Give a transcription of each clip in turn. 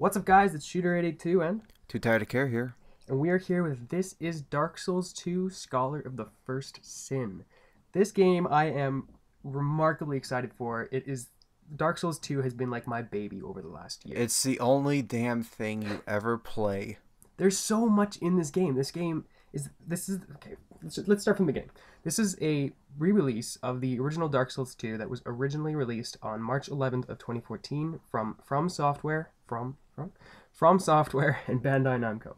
What's up, guys? It's Shooter882 and Too tired to care here. we are here with This is Dark Souls 2 Scholar of the First Sin. This game I am remarkably excited for. Dark Souls 2 has been like my baby over the last year. It's the only damn thing you ever play. There's so much in this game. Okay, let's start from the beginning. This is a re-release of the original Dark Souls 2 that was originally released on March 11th of 2014 from Software and Bandai Namco.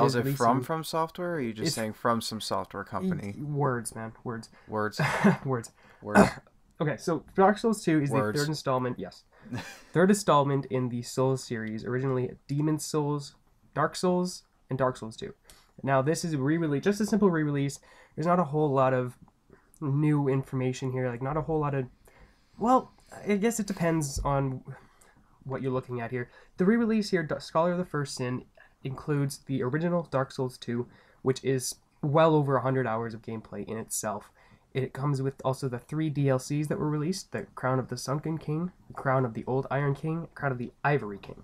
Is it from Software, or are you just saying from some software company? Words, man. Words. Words. Words. Words. Okay, so Dark Souls 2 is Words. the third installment, yes. Third installment in the Souls series, originally Demon Souls, Dark Souls, and Dark Souls 2. Now this is a re-release, just a simple re-release. There's not a whole lot of new information here, like not a whole lot of, well, I guess it depends on what you're looking at here. The re-release here, Scholar of the First Sin, includes the original Dark Souls 2, which is well over 100 hours of gameplay in itself. It comes with also the 3 DLCs that were released: the Crown of the Sunken King, the Crown of the Old Iron King, Crown of the Ivory King.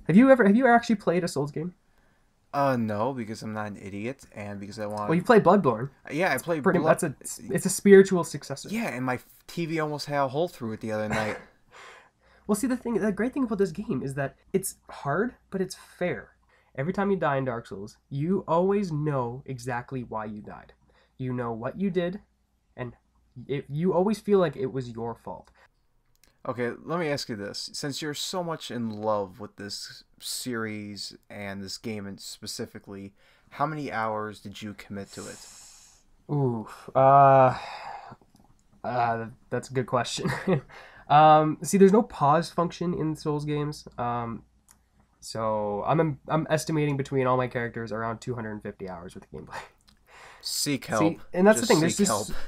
Have you ever actually played a Souls game? No, because I'm not an idiot, and because I want. Well, you played Bloodborne. Yeah, I played. It's a spiritual successor. Yeah, and my TV almost had a hole through it the other night. Well, see, the great thing about this game is that it's hard, but it's fair. Every time you die in Dark Souls, you always know exactly why you died. You know what you did, and you always feel like it was your fault. Okay, let me ask you this. Since you're so much in love with this series and this game specifically, how many hours did you commit to it? Oof. That's a good question. See, there's no pause function in Souls games. So I'm estimating between all my characters around 250 hours with the gameplay. Seek help. See, and that's just the thing.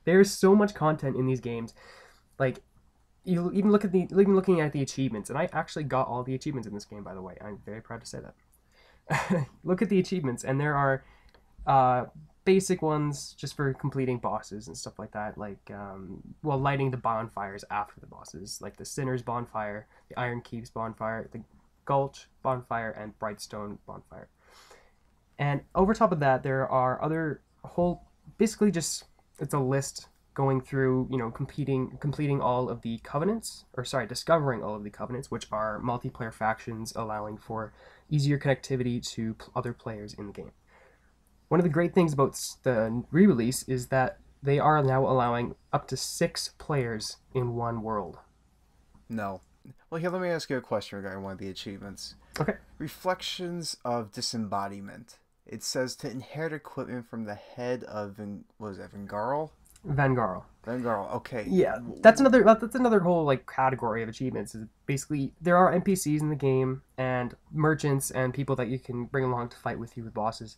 There's so much content in these games. Like, you even looking at the achievements, and I actually got all the achievements in this game, by the way. I'm very proud to say that. Look at the achievements, and there are basic ones just for completing bosses and stuff like that, like lighting the bonfires after the bosses, like the Sinner's Bonfire, the Iron Keep's Bonfire, the Gulch Bonfire, and Brightstone Bonfire. And over top of that, there are basically just, it's a list going through, completing all of the covenants, discovering all of the covenants, which are multiplayer factions allowing for easier connectivity to other players in the game. One of the great things about the re-release is that they are now allowing up to 6 players in one world. No. Well, here, let me ask you a question regarding one of the achievements. Okay. Reflections of Disembodiment. It says to inherit equipment from the head of, Vengarl? Vengarl. Vengarl, okay. Yeah, that's another whole category of achievements. Is basically, there are NPCs in the game and merchants and people that you can bring along to fight with you with bosses.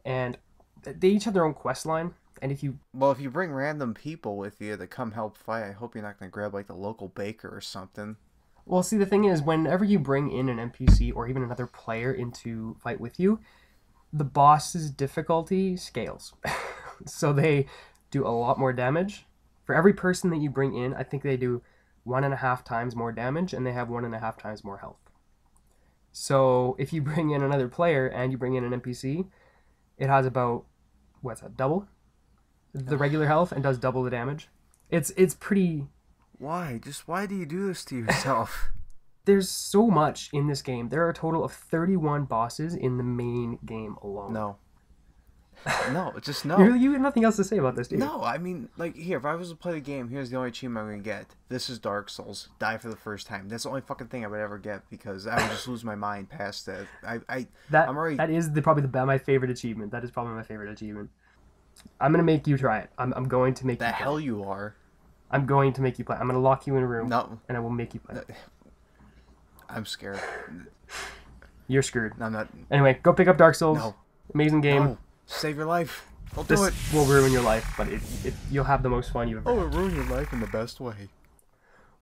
And they each have their own quest line. And if you bring random people with you to come help fight, I hope you're not going to grab the local baker or something. Well, see, the thing is, whenever you bring in an NPC or even another player into fight with you, the boss's difficulty scales. So they do a lot more damage. For every person that you bring in, I think they do 1.5 times more damage, and they have 1.5 times more health. So if you bring in another player and you bring in an NPC, it has about, double the regular health and does double the damage. It's pretty... Why? Just why do you do this to yourself? There's so much in this game. There are a total of 31 bosses in the main game alone. No. No, just no. You have nothing else to say about this, do you? No, I mean, here, if I was to play the game, here's the only achievement I'm going to get. This is Dark Souls. Die for the first time. That's the only fucking thing I would ever get, because I would just lose my mind past that. That is probably my favorite achievement. That is probably my favorite achievement. I'm going to make you try it. I'm going to make you play. The hell you are. I'm going to make you play. I'm going to lock you in a room. No. And I will make you play. I'm scared. You're screwed. No, I'm not. Anyway, go pick up Dark Souls. No. Amazing game. No. Save your life. Don't do it. This will ruin your life, but you'll have the most fun you've ever had. Oh, it ruined your life in the best way.